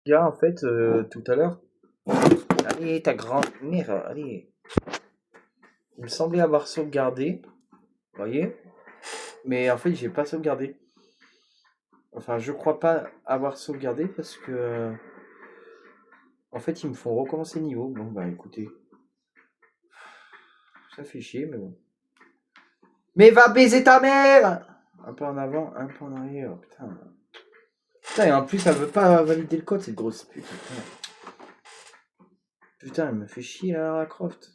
Là, en fait, tout à l'heure. Allez, ta grand-mère, allez. Il me semblait avoir sauvegardé, vous voyez, mais en fait, j'ai pas sauvegardé. Enfin, je crois pas avoir sauvegardé parce que, en fait, ils me font recommencer le niveau. Bon, bah écoutez, ça fait chier, mais bon. Mais va baiser ta mère! Un peu en avant, un peu en arrière, putain. Putain, et en plus, elle veut pas valider le code, cette grosse pute. Putain, elle me fait chier, la Lara Croft.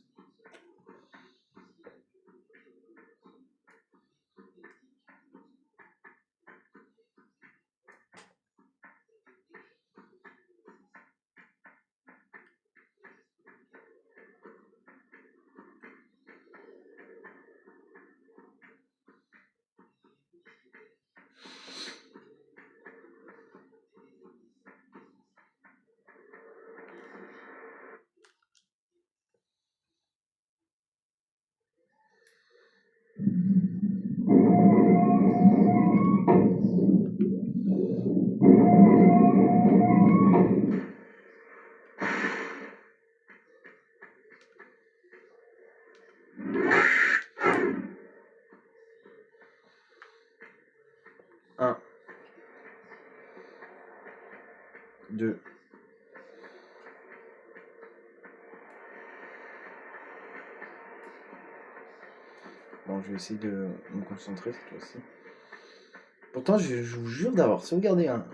Un, deux. Bon, je vais essayer de me concentrer cette fois-ci. Pourtant, je vous jure d'avoir sauvegardé un.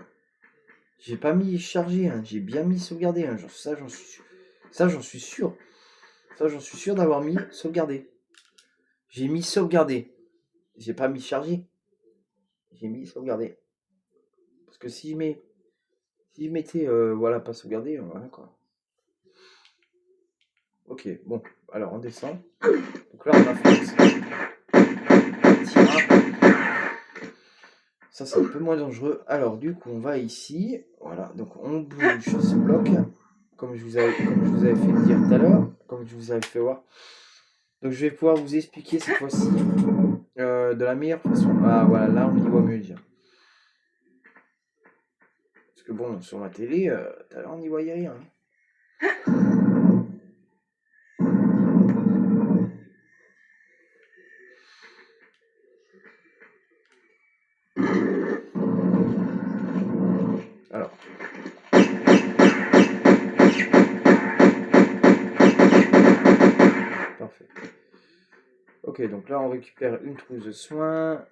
J'ai pas mis chargé, hein. J'ai bien mis sauvegarder. Hein. Ça, j'en suis sûr. Ça, j'en suis sûr. Ça, j'en suis sûr d'avoir mis sauvegarder. J'ai mis sauvegarder. J'ai pas mis chargé. J'ai mis sauvegarder. Parce que si je mettais, voilà, pas sauvegarder, voilà quoi. Ok, bon, alors on descend. Donc là, on a fait ça, c'est un peu moins dangereux. Alors, du coup, on va ici. Voilà, donc on bouge ce bloc. Comme je vous avais fait dire tout à l'heure. Comme je vous avais fait voir. Donc, je vais pouvoir vous expliquer cette fois-ci de la meilleure façon. Ah, voilà, là, on y voit mieux déjà. Parce que bon, sur ma télé, tout à l'heure, on n'y voyait rien. Alors. Parfait. Ok, donc là, on récupère une trousse de soins.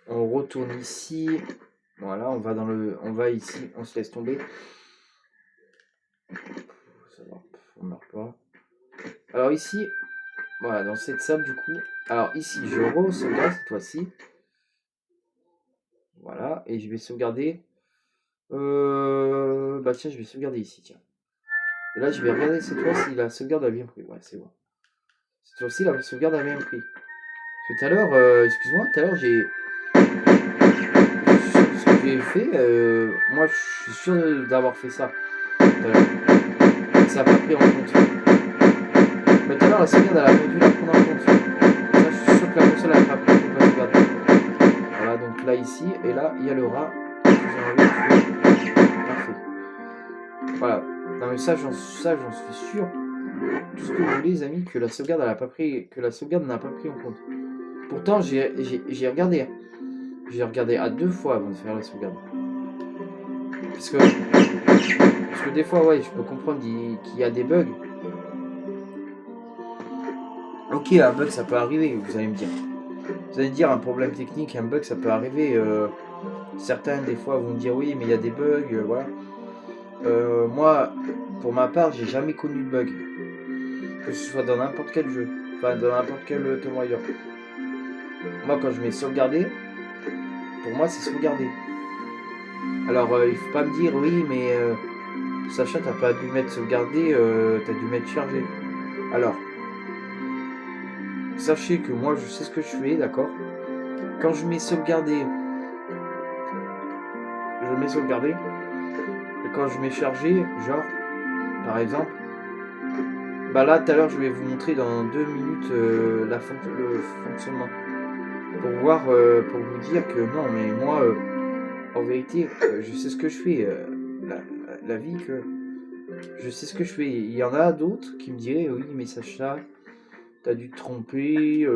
On retourne ici. Voilà, on va ici, on se laisse tomber. Ça va, on meurt pas. Alors ici, voilà, dans cette salle du coup. Alors ici, je re-sauvegarde cette fois-ci. Voilà, et je vais sauvegarder. Bah tiens, je vais sauvegarder ici, tiens. Et là, je vais regarder cette fois si la sauvegarde a bien pris. Ouais, c'est bon. Cette fois-ci, la sauvegarde a bien pris. Tout à l'heure, excuse-moi, tout à l'heure, j'ai fait, moi je suis sûr d'avoir fait ça. Ça n'a pas pris en compte. Mais tout à l'heure, la sauvegarde, elle a pas dû la prendre en compte. Ça, je suis sûr que la console, elle n'a pas pris en compte la sauvegarde. Voilà, donc là, ici, et là, il y a le rat. Parfait. Voilà. Non, mais ça, j'en suis sûr. Tout ce que vous voulez, les amis, que la sauvegarde, elle a pas pris, que la sauvegarde n'a pas pris en compte. Pourtant, j'ai regardé. Hein. J'ai regardé à 2 fois avant de faire la sauvegarde. Parce que des fois, ouais, je peux comprendre qu'il y a des bugs. Ok, un bug, ça peut arriver, vous allez me dire. Vous allez me dire, un problème technique, un bug, ça peut arriver. Certains, des fois, vont me dire, oui, mais il y a des bugs, voilà. Moi, pour ma part, j'ai jamais connu de bug. Que ce soit dans n'importe quel jeu. Enfin, dans n'importe quel Tomb Raider. Moi, quand je mets sauvegarder, pour moi, c'est sauvegarder. Alors, il faut pas me dire, oui, mais Sacha, t'as pas dû mettre sauvegarder, t'as dû mettre charger. Alors, sachez que moi, je sais ce que je fais, d'accord? Quand je mets sauvegarder, et quand je mets charger, genre, par exemple, bah là, tout à l'heure, je vais vous montrer dans 2 minutes le fonctionnement. Pour voir, pour vous dire que non, mais moi, en vérité, je sais ce que je fais. La vie que je sais ce que je fais. Il y en a d'autres qui me diraient oui, mais Sacha, t'as dû te tromper.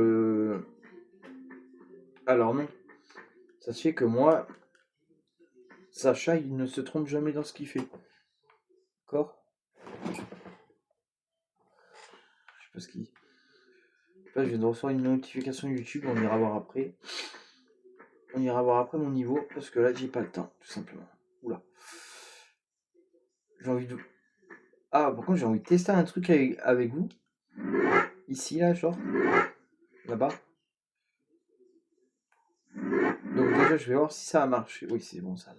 Alors non. Ça se fait que moi, Sacha, il ne se trompe jamais dans ce qu'il fait. D'accord? Je sais pas ce qu'il. Là, je viens de recevoir une notification YouTube, on ira voir après. On ira voir après mon niveau, parce que là, j'ai pas le temps, tout simplement. Oula. J'ai envie de. Ah, par contre, j'ai envie de tester un truc avec vous. Ici, là, genre. Là-bas. Donc, déjà, je vais voir si ça a marché. Oui, c'est bon, ça.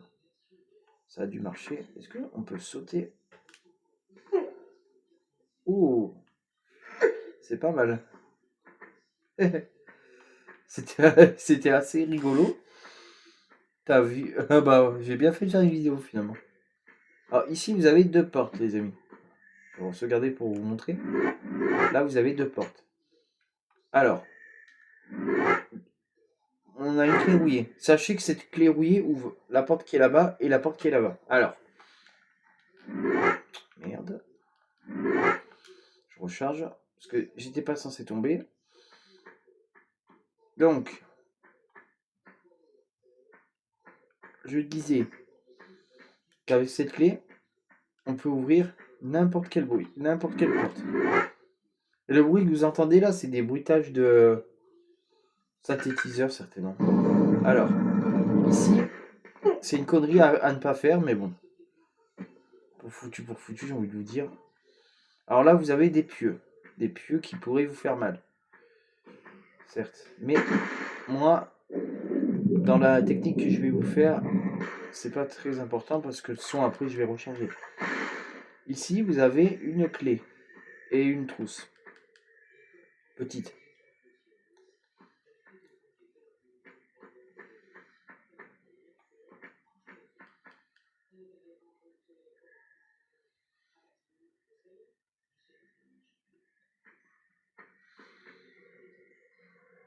Ça a dû marcher. Est-ce qu'on peut sauter? Oh, c'est pas mal. C'était assez rigolo. T'as vu? Bah, j'ai bien fait de faire une vidéo finalement. Alors ici, vous avez deux portes, les amis. On va se garder pour vous montrer. Là, vous avez deux portes. Alors, on a une clé rouillée. Sachez que cette clé rouillée ouvre la porte qui est là-bas et la porte qui est là-bas. Alors, merde. Je recharge parce que j'étais pas censé tomber. Donc, je disais qu'avec cette clé, on peut ouvrir n'importe quel bruit, n'importe quelle porte. Et le bruit que vous entendez là, c'est des bruitages de synthétiseurs certainement. Alors, ici, c'est une connerie à ne pas faire, mais bon. Pour foutu, j'ai envie de vous dire. Alors là, vous avez des pieux. Des pieux qui pourraient vous faire mal. Certes. Mais moi, dans la technique que je vais vous faire, c'est pas très important parce que le son après, je vais recharger. Ici, vous avez une clé et une trousse. Petite.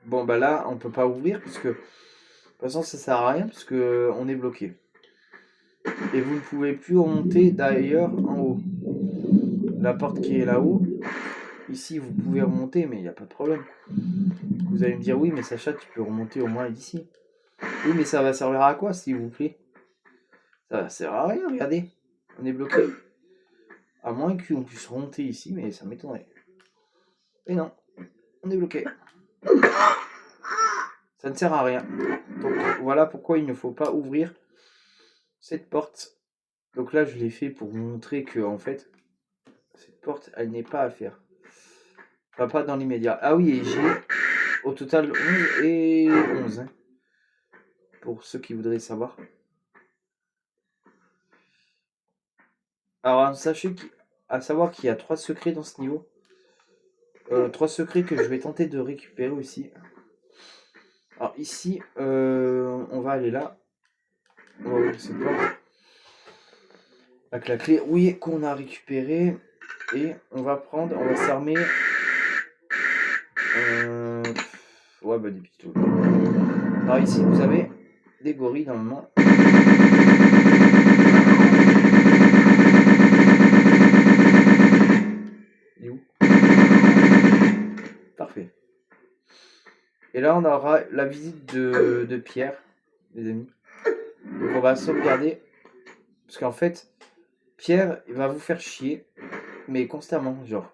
Bon, bah là, on peut pas ouvrir parce que de toute façon, ça sert à rien parce que on est bloqué. Et vous ne pouvez plus remonter d'ailleurs en haut. La porte qui est là-haut, ici vous pouvez remonter, mais il n'y a pas de problème. Vous allez me dire oui, mais Sacha, tu peux remonter au moins d'ici. Oui, mais ça va servir à quoi, s'il vous plaît? Ça va servir à rien, regardez. On est bloqué. À moins qu'on puisse remonter ici, mais ça m'étonnerait. Et non, on est bloqué. Ça ne sert à rien. Donc voilà pourquoi il ne faut pas ouvrir cette porte. Donc là, je l'ai fait pour vous montrer que, en fait, cette porte, elle n'est pas à faire. Enfin, pas dans l'immédiat. Ah oui, et j'ai au total 11 et 11. Hein, pour ceux qui voudraient savoir. Alors, sachez à savoir qu'il y a 3 secrets dans ce niveau. 3 secrets que je vais tenter de récupérer aussi. Alors ici, on va aller là. On va ouvrir cette porte. Avec la clé oui qu'on a récupérée. Et on va s'armer. Ouais, bah des pistolets. Alors ici, vous avez des gorilles normalement. Il est où? Parfait. Et là, on aura la visite de Pierre, les amis. Donc on va sauvegarder. Parce qu'en fait, Pierre, il va vous faire chier. Mais constamment, genre.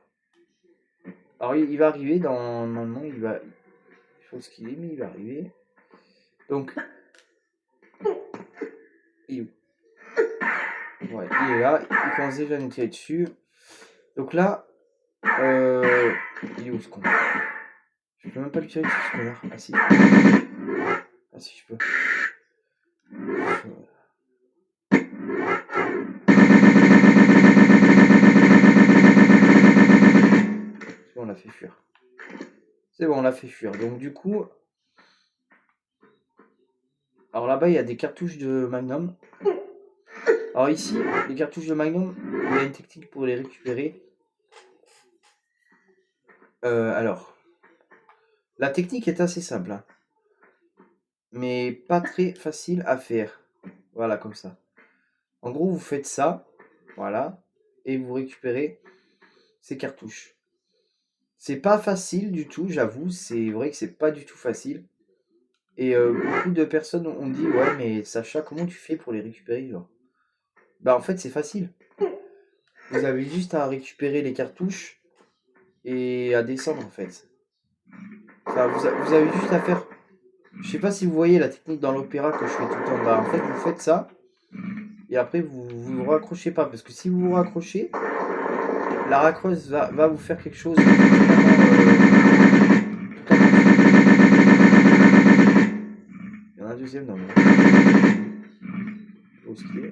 Alors il va arriver dans... Normalement, il va... Je pense qu'il est, mais il va arriver. Donc... Il est où? Ouais, il est là. Il commence déjà à nous tirer dessus. Donc là... Il est où ce con? Je peux même pas lui tirer dessus ce connard. Ah si. Ah si, je peux. C'est bon, on l'a fait fuir. C'est bon, on l'a fait fuir. Donc du coup... Alors là-bas, il y a des cartouches de Magnum. Alors ici, les cartouches de Magnum, il y a une technique pour les récupérer. Alors, la technique est assez simple, hein, mais pas très facile à faire. Voilà, comme ça. En gros, vous faites ça, voilà, et vous récupérez ces cartouches. C'est pas facile du tout, j'avoue, c'est vrai que c'est pas du tout facile. Et beaucoup de personnes ont dit, ouais, mais Sacha, comment tu fais pour les récupérer, genre? Bah en fait, c'est facile. Vous avez juste à récupérer les cartouches et à descendre, en fait. Enfin, vous avez juste à faire... Je sais pas si vous voyez la technique dans l'opéra que je fais tout le temps. Bah en fait, vous faites ça, et après, vous raccrochez pas. Parce que si vous vous raccrochez, la raccroche va vous faire quelque chose de Il y en a un deuxième dans le... Où est-ce qu'il est?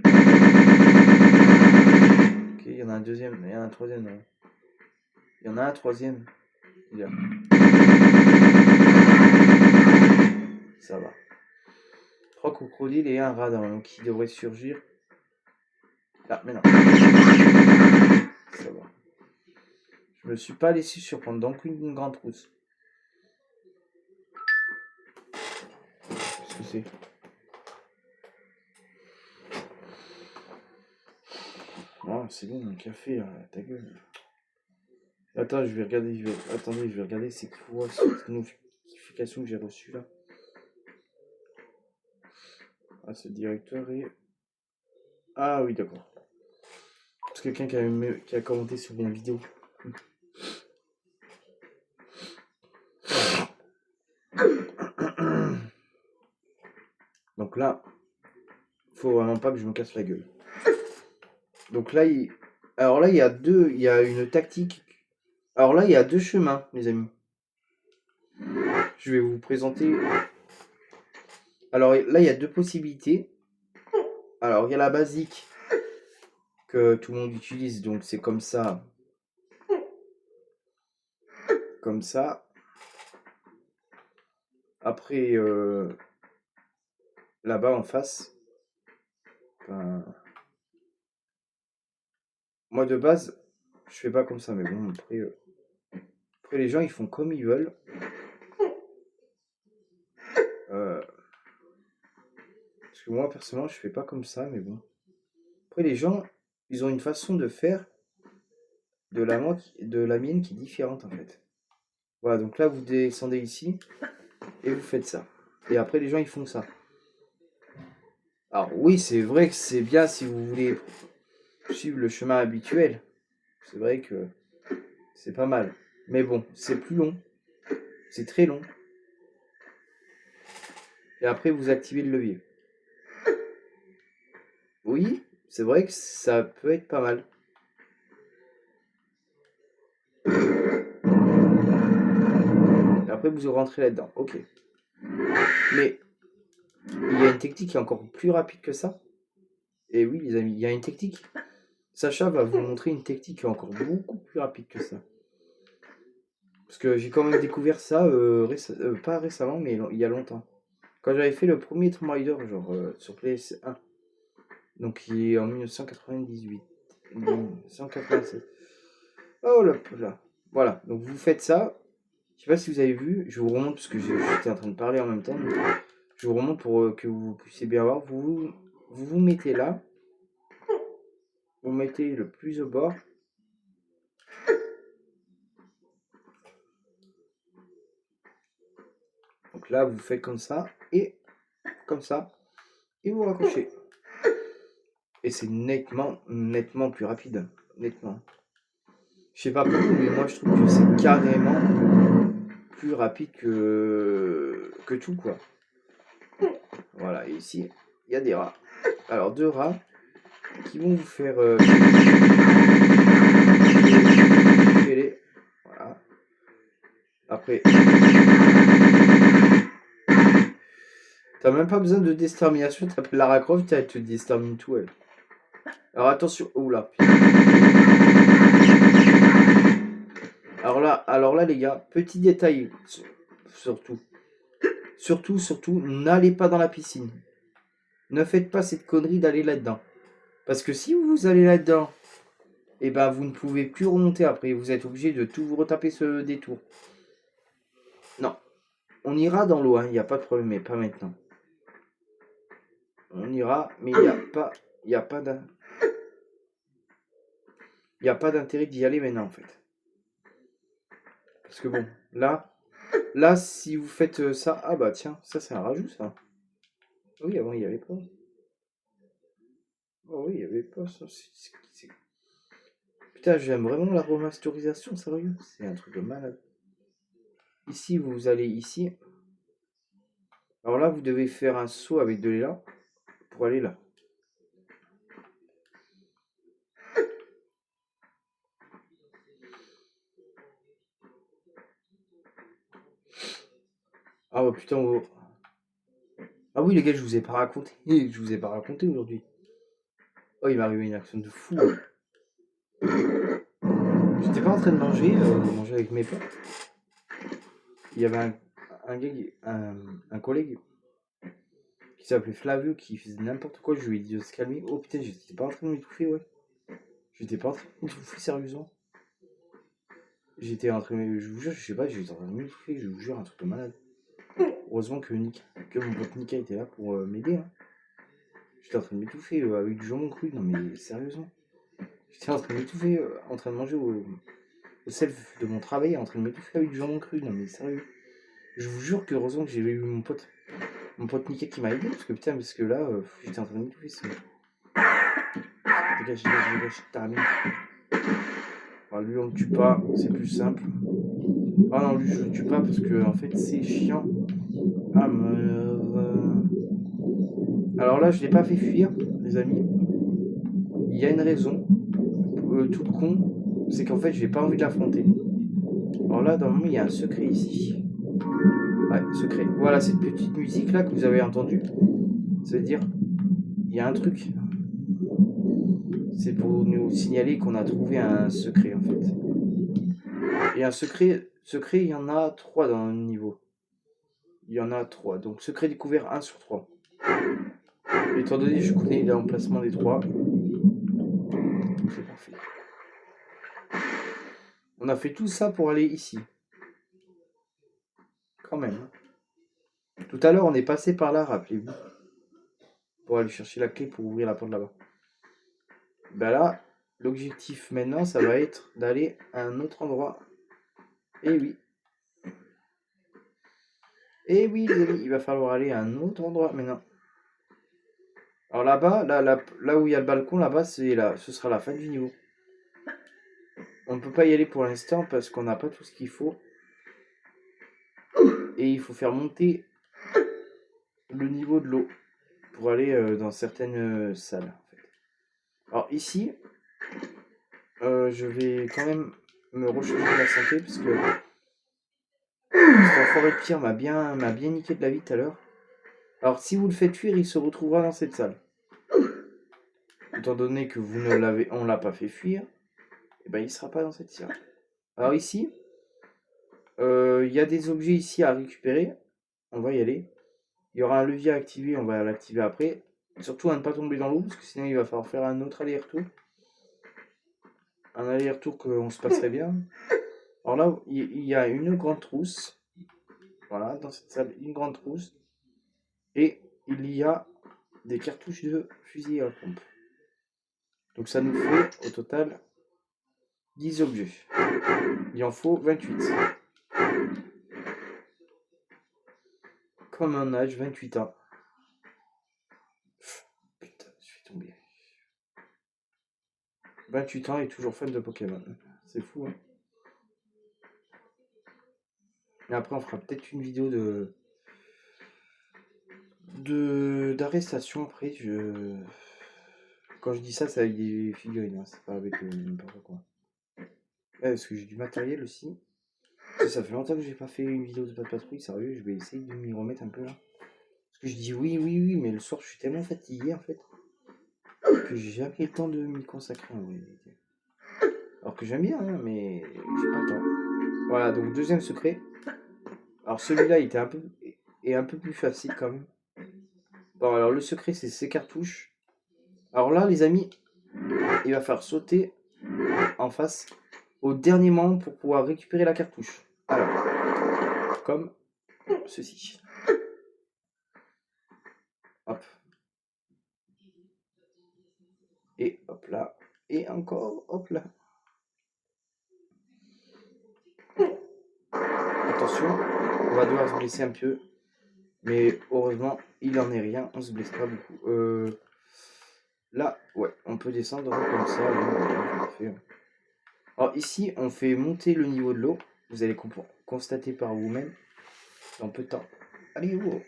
Ok, il y en a un deuxième, il y en a un troisième. Non. Il y en a un troisième. Il y a... Ça va. 3 crocodiles et un rat donc qui devrait surgir. Ah, mais non. Ça va. Je me suis pas laissé surprendre, donc une grande trousse. Qu'est-ce que c'est? Oh, c'est bon, un café, là, ta gueule. Attends, je vais regarder, Attendez, je vais regarder c'est quoi cette notification que j'ai reçue là. Ah, ce directeur est... Ah oui, d'accord. C'est quelqu'un qui a commenté sur une vidéo. Donc là, faut vraiment pas que je me casse la gueule. Donc là, alors là, il y a une tactique. Alors là, il y a 2 chemins, mes amis. Je vais vous présenter. Alors là, il y a 2 possibilités. Alors, il y a la basique que tout le monde utilise, donc c'est comme ça. Comme ça. Après, là-bas en face, ben, moi de base, je fais pas comme ça, mais bon, après les gens ils font comme ils veulent. Parce que moi personnellement, je fais pas comme ça, mais bon. Après les gens, ils ont une façon de faire de la mienne qui est différente en fait. Voilà, donc là vous descendez ici et vous faites ça. Et après les gens ils font ça. Alors oui, c'est vrai que c'est bien si vous voulez suivre le chemin habituel. C'est vrai que c'est pas mal. Mais bon, c'est plus long. C'est très long. Et après, vous activez le levier. Oui, c'est vrai que ça peut être pas mal. Et après, vous rentrez là-dedans. Ok. Mais il y a une technique qui est encore plus rapide que ça. Et oui, les amis, il y a une technique. Sacha va vous montrer une technique qui est encore beaucoup plus rapide que ça. Parce que j'ai quand même découvert ça, pas récemment, mais il y a longtemps. Quand j'avais fait le premier Tomb Raider, genre sur PS1. Donc il est en 1998. 1987. Oh là. Voilà, donc vous faites ça. Je sais pas si vous avez vu, je vous remonte parce que j'étais en train de parler en même temps. Donc je vous remonte pour que vous puissiez bien voir. Vous mettez là. Vous mettez le plus au bord. Donc là, vous faites comme ça et comme ça. Et vous raccrochez. Et c'est nettement plus rapide. Nettement. Je sais pas pour vous, mais moi je trouve que c'est carrément plus rapide que tout quoi. Voilà, et ici, il y a des rats. Alors 2 rats qui vont vous faire voilà. Après, t'as même pas besoin de détermination, t'appelles Lara Croft, elle te détermine tout elle. Alors attention, oula. Alors là les gars, petit détail surtout, n'allez pas dans la piscine. Ne faites pas cette connerie d'aller là-dedans. Parce que si vous allez là-dedans, et ben vous ne pouvez plus remonter après. Vous êtes obligé de tout vous retaper ce détour. Non. On ira dans l'eau, il n'y a pas de problème, mais pas maintenant. On ira, mais il n'y a pas d'intérêt d'y aller maintenant en fait. Parce que bon, là si vous faites ça, ah bah tiens, ça c'est un rajout ça. Oui, avant il n'y avait pas. Oh oui, il n'y avait pas ça. Putain, j'aime vraiment la remasterisation, sérieux. C'est un truc de malade. Ici, vous allez ici. Alors là, vous devez faire un saut avec de l'élan pour aller là. Ah bah putain. Ah oui les gars, je vous ai pas raconté. Je vous ai pas raconté aujourd'hui. Oh, il m'est arrivé une action de fou. J'étais pas en train de manger avec mes potes. Il y avait un collègue qui s'appelait Flavio qui faisait n'importe quoi. Je lui ai dit de se calmer. Oh putain, j'étais pas en train de m'étouffer, ouais. J'étais pas en train de m'étouffer, sérieusement. J'étais en train de... Je vous jure, je sais pas, j'étais en train de m'étouffer, je vous jure, un truc de malade. Heureusement que mon pote Nika était là pour m'aider. Hein. J'étais en train de m'étouffer avec du jambon cru. Non mais sérieusement. J'étais en train de m'étouffer, en train de manger au self de mon travail, en train de m'étouffer avec du jambon cru. Non mais sérieux. Je vous jure que heureusement que j'ai eu mon pote Nika qui m'a aidé. Parce que là, j'étais en train de m'étouffer. Dégage, t'as bien. Alors, lui on le tue pas, c'est plus simple. Ah non, lui je le tue pas parce que en fait c'est chiant. Ah alors là je l'ai pas fait fuir, les amis. Il y a une raison. Tout con, c'est qu'en fait j'ai pas envie de l'affronter. Alors là dans le moment il y a un secret ici. Ouais, secret. Voilà cette petite musique là que vous avez entendue. Ça veut dire il y a un truc. C'est pour nous signaler qu'on a trouvé un secret en fait. Et un secret, il y en a 3 dans le niveau. Il y en a 3. Donc secret découvert 1 sur 3. Étant donné que je connais l'emplacement des 3, c'est parfait. On a fait tout ça pour aller ici. Quand même. Tout à l'heure, on est passé par là, rappelez-vous. Pour aller chercher la clé pour ouvrir la porte là-bas. Ben là, l'objectif maintenant, ça va être d'aller à un autre endroit. Et oui. Et oui, les amis, il va falloir aller à un autre endroit maintenant. Alors là-bas, là où il y a le balcon, là-bas, ce sera la fin du niveau. On ne peut pas y aller pour l'instant parce qu'on n'a pas tout ce qu'il faut. Et il faut faire monter le niveau de l'eau pour aller dans certaines salles. En fait. Alors ici, je vais quand même me recharger de la santé parce que cet enfoiré de Pierre m'a bien niqué de la vie tout à l'heure. Alors si vous le faites fuir, il se retrouvera dans cette salle. Étant donné que on l'a pas fait fuir, et ben il sera pas dans cette salle. Alors ici, il y a des objets ici à récupérer. On va y aller. Il y aura un levier à activer, on va l'activer après. Surtout à ne pas tomber dans l'eau, parce que sinon il va falloir faire un autre aller-retour. Un aller-retour qu'on se passerait bien. Alors là, il y a une grande trousse. Voilà, dans cette salle, une grande trousse. Et il y a des cartouches de fusil à pompe. Donc ça nous fait au total 10 objets. Il en faut 28. Comme un âge, 28 ans. Putain, je vais tomber. 28 ans et toujours fan de Pokémon. C'est fou, hein. Et après, on fera peut-être une vidéo d'arrestation. Après, quand je dis ça, c'est avec des figurines, hein. C'est pas avec n'importe quoi. Ouais, parce que j'ai du matériel aussi. Ça fait longtemps que j'ai pas fait une vidéo de Pat Patrouille, sérieux, je vais essayer de m'y remettre un peu là. Parce que je dis oui, mais le soir je suis tellement fatigué en fait que j'ai jamais le temps de m'y consacrer en réalité. Alors que j'aime bien, hein, mais j'ai pas le temps. Voilà, donc deuxième secret. Alors celui-là il était un peu plus facile quand même. Bon, alors le secret c'est ces cartouches. Alors là, les amis, il va falloir sauter en face au dernier moment pour pouvoir récupérer la cartouche. Alors, comme ceci. Hop. hop là, et encore, hop là. Attention, on va devoir se blesser un peu. Mais heureusement, il en est rien, on se blesse pas beaucoup. Là, ouais, on peut descendre comme ça. Là, parfait. Alors ici, on fait monter le niveau de l'eau. Vous allez constater par vous-même dans peu de temps. Allez, wow.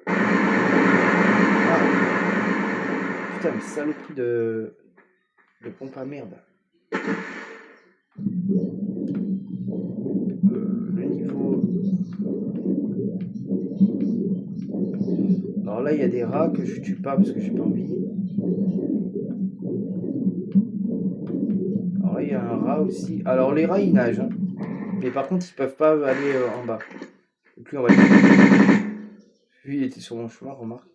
Ah. Putain, mais saloperie de pompe à merde. Le niveau... Alors là, il y a des rats que je tue pas parce que j'ai pas envie. Alors là, il y a un rat aussi. Alors les rats, ils nagent. Hein. Mais par contre, ils peuvent pas aller en bas. Donc lui, on va le... Lui, il était sur mon chemin, remarque.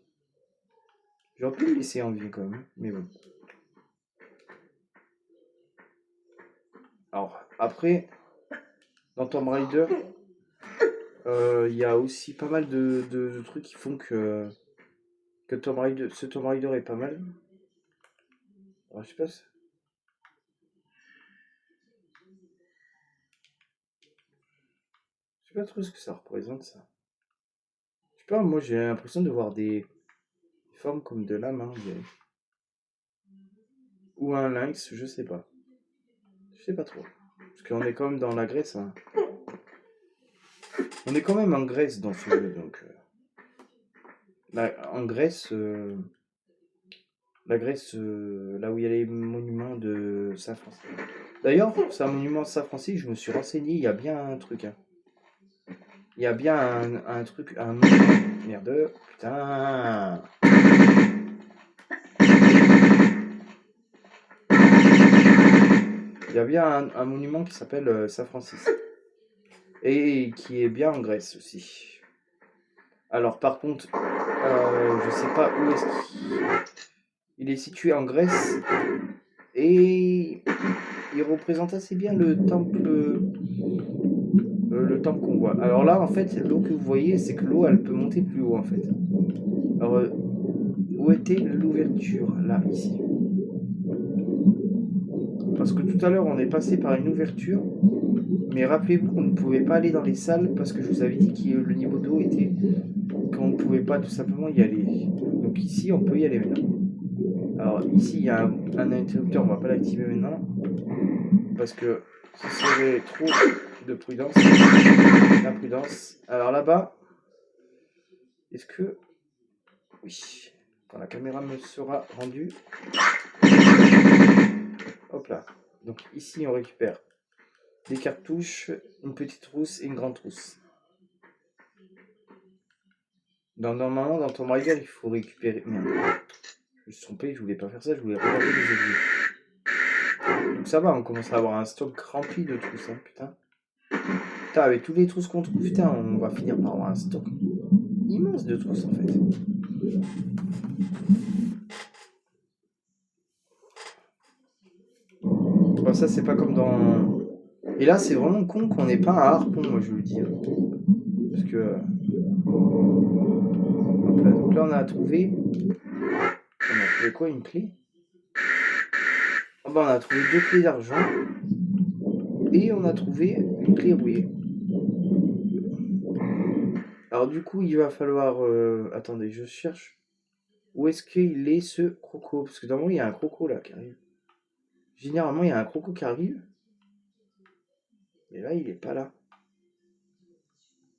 J'aurais pu le laisser en vie quand même, mais bon. Alors, après, dans Tomb Raider, il y a aussi pas mal de trucs qui font que ce Tomb Raider est pas mal. Alors, je sais pas. Je sais pas trop ce que ça représente, ça. Je sais pas, moi j'ai l'impression de voir des formes comme de lames, hein, ou un lynx, je sais pas. Je sais pas trop. Parce qu'on est quand même dans la Grèce. Hein. On est quand même en Grèce dans ce jeu, donc... en Grèce, la Grèce, là où il y a les monuments de Saint-Francis. D'ailleurs, c'est un monument de Saint-Francis, je me suis renseigné, il y a bien un truc. Hein. Il y a bien un truc, un monument. Merde, putain. Il y a bien un monument qui s'appelle Saint-Francis. Et qui est bien en Grèce aussi. Alors par contre, je sais pas où est-ce qu'il est situé en Grèce. Et il représente assez bien le temple qu'on voit. Alors là, en fait, l'eau que vous voyez, c'est que l'eau, elle peut monter plus haut, en fait. Alors, où était l'ouverture? Là, ici. Parce que tout à l'heure, on est passé par une ouverture. Mais rappelez-vous qu'on ne pouvait pas aller dans les salles parce que je vous avais dit que le niveau d'eau était... qu'on ne pouvait pas tout simplement y aller. Donc ici, on peut y aller maintenant. Alors ici, il y a un interrupteur, on va pas l'activer maintenant. Parce que ce serait trop de prudence. L'imprudence. Alors là-bas, est-ce que... Oui. Quand la caméra me sera rendue. Hop là. Donc ici, on récupère des cartouches, une petite trousse et une grande trousse. Normalement, dans Tomb Raider, il faut récupérer... Merde. Je me suis trompé, je voulais pas faire ça, je voulais regarder les objets. Donc ça va, on commence à avoir un stock rempli de trousses, hein, putain. Putain, avec tous les trousses qu'on trouve, putain, on va finir par avoir un stock immense de trousses, en fait. Bon, ça, c'est pas comme dans... Et là, c'est vraiment con qu'on n'ait pas un harpon, moi, je veux le dire. Parce que... Hop là, donc là, on a trouvé... On a trouvé quoi, une clé? Oh, bah, on a trouvé 2 clés d'argent. Et on a trouvé une clé rouillée. Alors du coup, il va falloir... Attendez, je cherche. Où est-ce qu'il est ce croco? Parce que normalement, il y a un croco là qui arrive. Généralement, il y a un croco qui arrive. Mais là, il est pas là.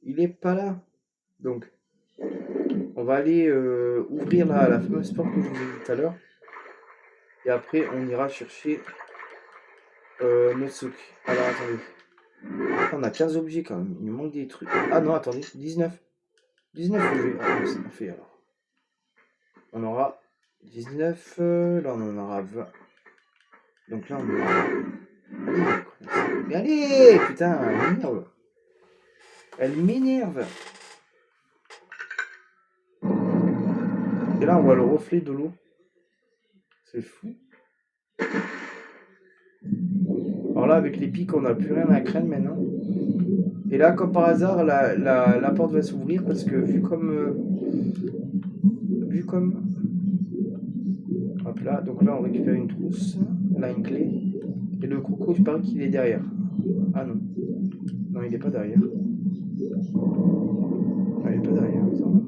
Il est pas là. Donc, on va aller ouvrir la fameuse porte que je vous ai dit tout à l'heure. Et après, on ira chercher notre souk. Alors, attendez. On a 15 objets quand même. Il nous manque des trucs. Ah non, attendez. 19. 19 objets. Ah, c'est parfait alors. On aura 19. Là, on en aura 20. Donc là, on aura... Allez, mais allez, putain, elle m'énerve. Elle m'énerve. Et là, on voit le reflet de l'eau. C'est fou. Alors là, avec les pics, on n'a plus rien à craindre maintenant. Et là, comme par hasard, la porte va s'ouvrir parce que vu comme... Hop Hop là, donc là on récupère une trousse, là une clé. Et le croco, je parie qu'il est derrière. Ah non. Non, il est pas derrière. Ah, il est pas derrière, ça va.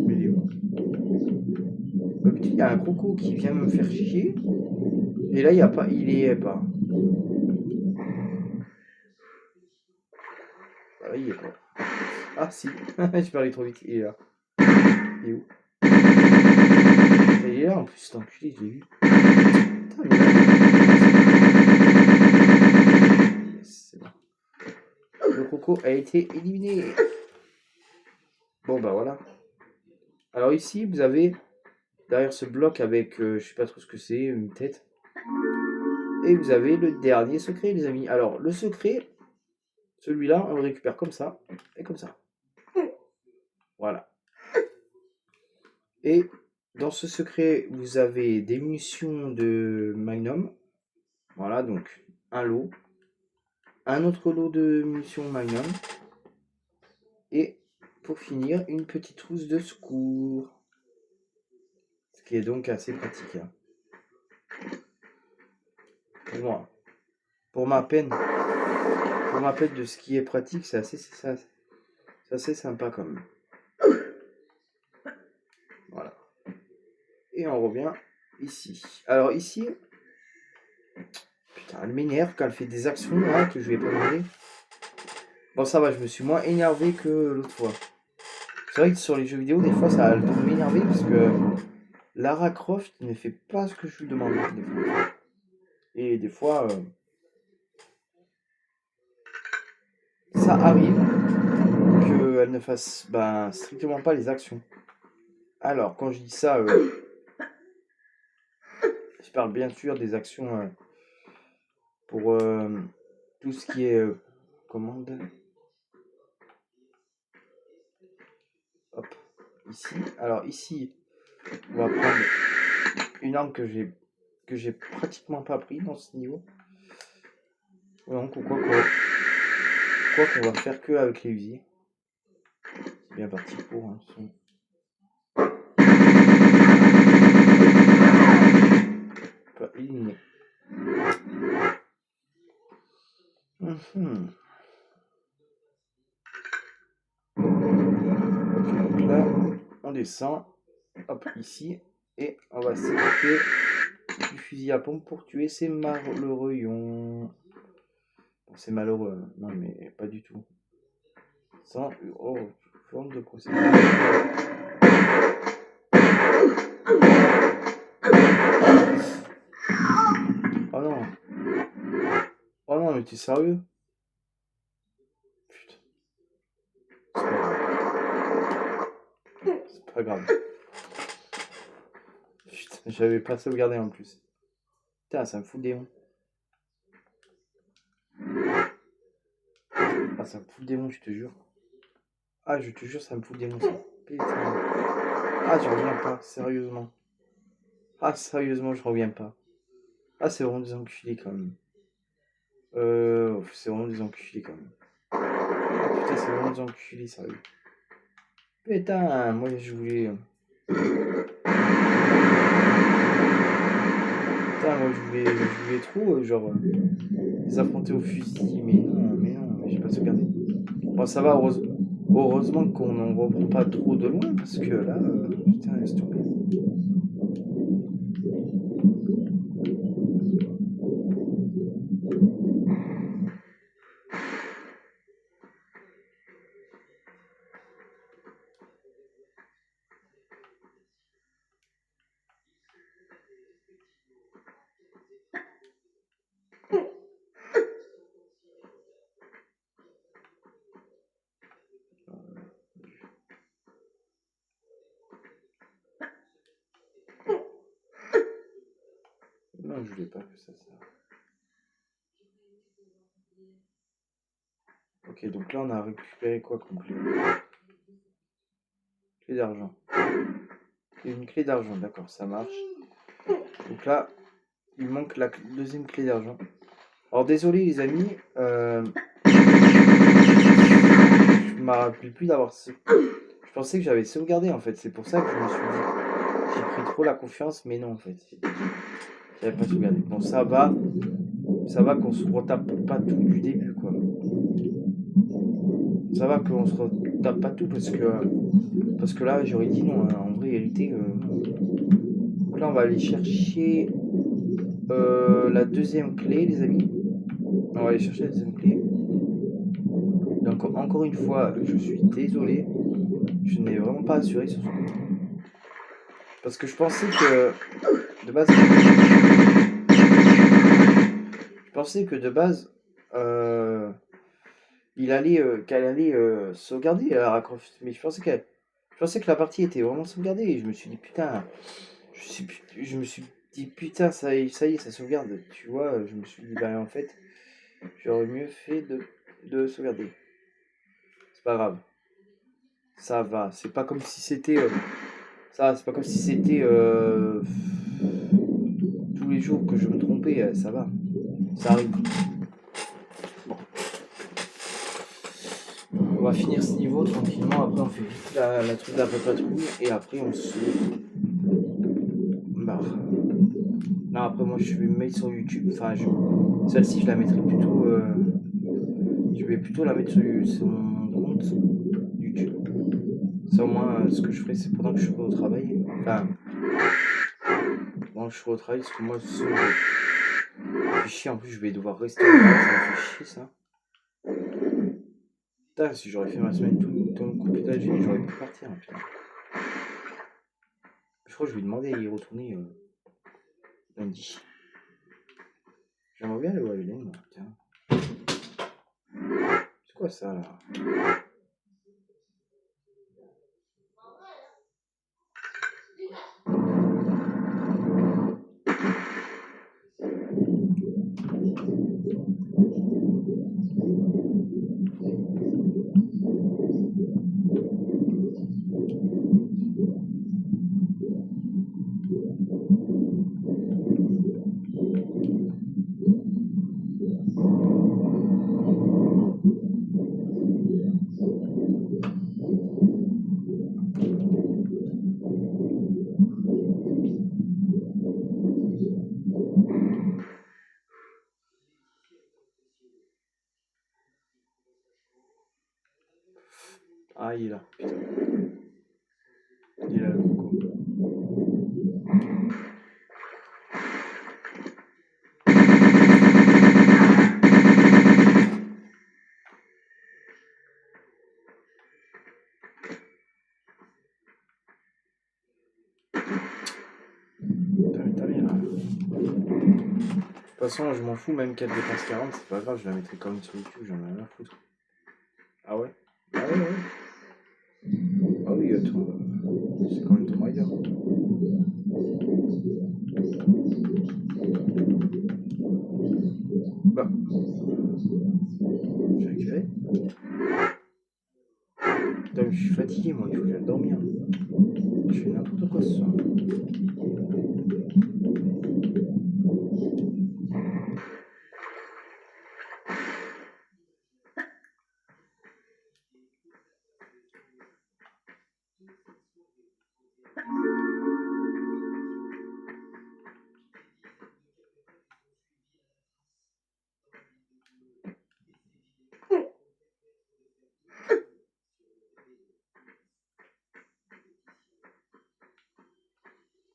Mais il est où? Il y a un croco qui vient me faire chier. Et là, il y a pas. Il est pas. Ah, il est pas. Ah si. Je parlais trop vite. Il est là. Il est où? Il est là en plus, cet enculé, je l'ai vu. Putain, mais... Yes, c'est bon. Le croco a été éliminé. Bon bah voilà. Alors ici, vous avez derrière ce bloc avec, je sais pas trop ce que c'est, une tête. Et vous avez le dernier secret, les amis. Alors le secret, celui-là, on le récupère comme ça et comme ça. Voilà. Et dans ce secret, vous avez des munitions de Magnum. Voilà, donc un lot. Un autre lot de munitions Magnum. Et pour finir, une petite trousse de secours. Ce qui est donc assez pratique. Hein. Pour moi. Pour ma peine de ce qui est pratique, c'est assez sympa quand même. Voilà. Et on revient ici. Alors ici, putain, elle m'énerve quand elle fait des actions là, que je vais pas demander. Bon, ça va, je me suis moins énervé que l'autre fois. C'est vrai que sur les jeux vidéo, des fois, ça a le temps de m'énerver parce que Lara Croft ne fait pas ce que je lui demande. Des fois. Et des fois, ça arrive qu'elle ne fasse strictement pas les actions. Alors, quand je dis ça, je parle bien sûr des actions pour tout ce qui est commande. Hop, ici. Alors ici, on va prendre une arme que j'ai pratiquement pas pris dans ce niveau. Donc quoi qu'on va faire que avec les fusils. C'est bien parti pour un son. Pas éliminé. Donc là, on descend, hop, ici, et on va s'équiper du fusil à pompe pour tuer ces malheureux ions. Bon, c'est malheureux, non mais pas du tout. Sans forme de procédure. Oh non. Oh non, mais t'es sérieux? Putain. C'est pas grave. Putain, j'avais pas sauvegardé en plus. Putain, ça me fout des démon. Ah, ça me fout le démon, je te jure. Ah, je te jure, ça me fout le démon, ça. Putain. Ah, je reviens pas, sérieusement. Ah, sérieusement, je reviens pas. Ah, c'est vraiment des enculés quand même. C'est vraiment des enculés quand même. Ah putain, c'est vraiment des enculés, sérieux. Putain, moi je voulais. Putain, moi je voulais trop, genre, les affronter au fusil, mais non, j'ai pas sauvegardé. Bon, ça va, heureusement qu'on n'en reprend pas trop de loin, parce que là, putain, laisse tomber. Non, je voulais pas que ça serve. Ok, donc là on a récupéré quoi comme clé? Clé d'argent. Une clé d'argent, d'accord, ça marche. Donc là, il manque la deuxième clé d'argent. Alors désolé les amis, je me rappelle plus d'avoir... Je pensais que j'avais sauvegardé en fait, c'est pour ça que je me suis dit... J'ai pris trop la confiance, mais non, en fait. J'avais pas sauvegardé. Bon, ça va. Ça va qu'on se retape pas tout du début, quoi. Ça va qu'on se retape pas tout parce que là, j'aurais dit non. Hein, en vrai, vérité, non. Donc là, on va aller chercher la deuxième clé, les amis. On va aller chercher la deuxième clé. Donc, encore une fois, je suis désolé. Je n'ai vraiment pas assuré sur ce coup. Parce que je pensais que de base. Je pensais que de base. Qu'elle allait sauvegarder Lara Croft. Mais je pensais que la partie était vraiment sauvegardée. Et je me suis dit putain. Je me suis dit putain, ça y est, ça sauvegarde. Tu vois, je me suis dit bah en fait, j'aurais mieux fait de sauvegarder. C'est pas grave. Ça va. C'est pas comme si c'était. C'est pas comme si c'était tous les jours que je me trompais. Ça va. Ça arrive. On va finir ce niveau tranquillement. Après, on fait vite la truc de la patrouille. Et après, on se barre. Non, après, moi, je vais me mettre sur YouTube. Enfin, celle-ci, je la mettrai plutôt. Je vais plutôt la mettre sur mon compte YouTube. Ça, au moins, ce que je ferai, c'est pendant que je serai au travail. Enfin, pendant que je serai au travail, parce que moi, ça me fait chier. En plus, je vais devoir rester au travail. Ça me fait chier, ça. Putain, si j'aurais fait ma semaine tout complète à Gênes, j'aurais pu partir. Hein, putain. Je crois que je vais demander à y retourner lundi. J'aimerais bien aller au Havilène, moi, tiens. C'est quoi ça, là? Ah, il est là, putain. Il est là, le coco. T'as bien là. De toute façon, je m'en fous, même qu'elle dépasse 40, c'est pas grave, je la mettrai quand même sur YouTube, j'en ai rien à foutre. Ah ouais? Ah ouais, ouais. Ah oui, attends, c'est quand même Tomb Raider. Bah, j'ai récupéré. Putain, mais je suis fatigué, moi, il faut que j'aille dormir. Je fais n'importe quoi ce soir.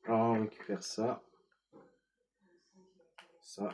Alors, on récupère ça. Ça.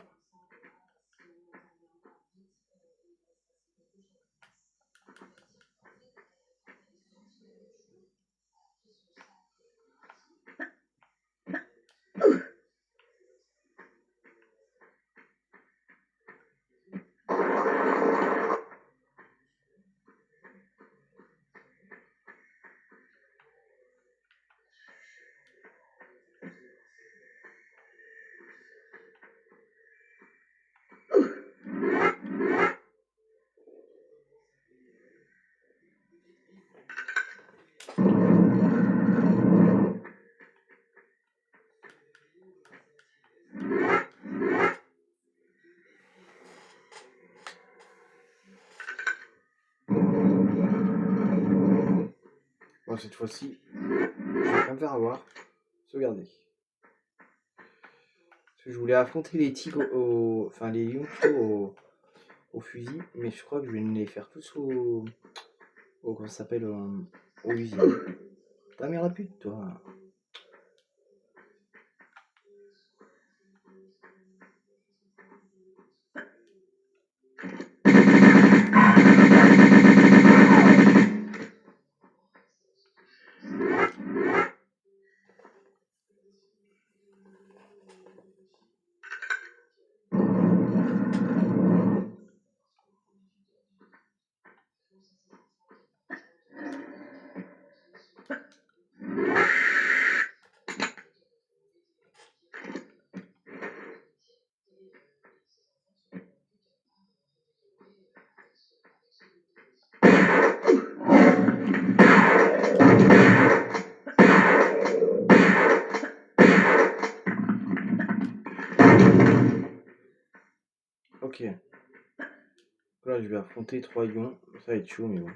Bon, cette fois-ci, je vais pas me faire avoir. Sauvegarder. Parce que je voulais affronter les tigres enfin les lions plutôt au fusil, mais je crois que je vais les faire tous comment ça s'appelle, au fusil. Ta mère la pute, toi. Ok. Là, je vais affronter 3 lions. Ça va être chaud, mais bon.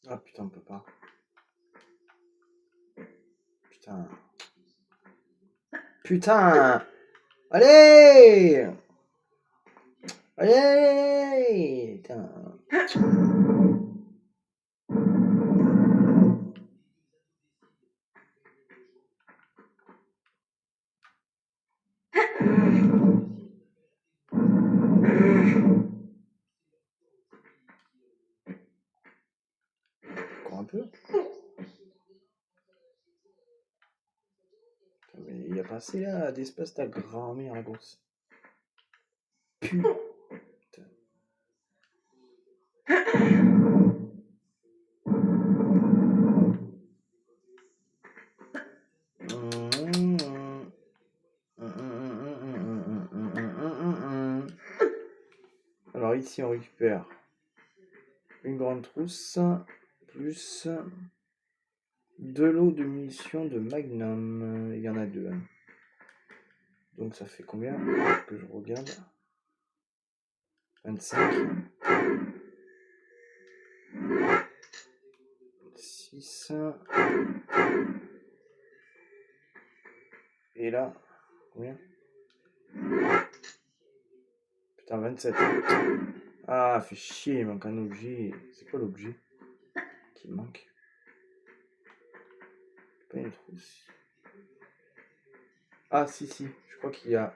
Ah putain, on peut pas. Putain. Putain. Allez. Allez. Putain. Encore un peu. Mais il y a pas assez là d'espace, ta grand-mère, la grosse. Putain. Alors ici on récupère une grande trousse plus 2 lots de munitions de Magnum. Il y en a 2. Donc ça fait combien que je regarde? 25. 6. Et là, combien? Putain, 27. Ah, fait chier, il manque un objet. C'est quoi l'objet qui manque? Pas une trousse. Ah, si, je crois qu'il y a...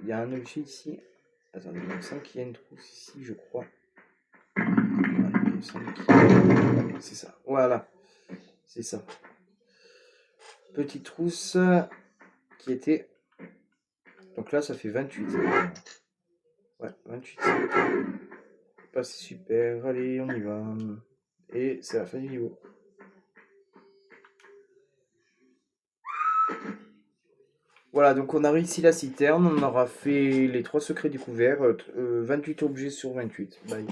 Il y a un objet ici. Attendez, il me semble qu'il y a une trousse ici, je crois. Il me semble qu'il... C'est ça, voilà. C'est ça. Petite trousse qui était... Donc là, ça fait 28. Ouais, 28. Pas super. Allez, on y va. Et c'est la fin du niveau. Voilà, donc on a réussi la citerne. On aura fait les 3 secrets découverts. 28 objets sur 28. Bye.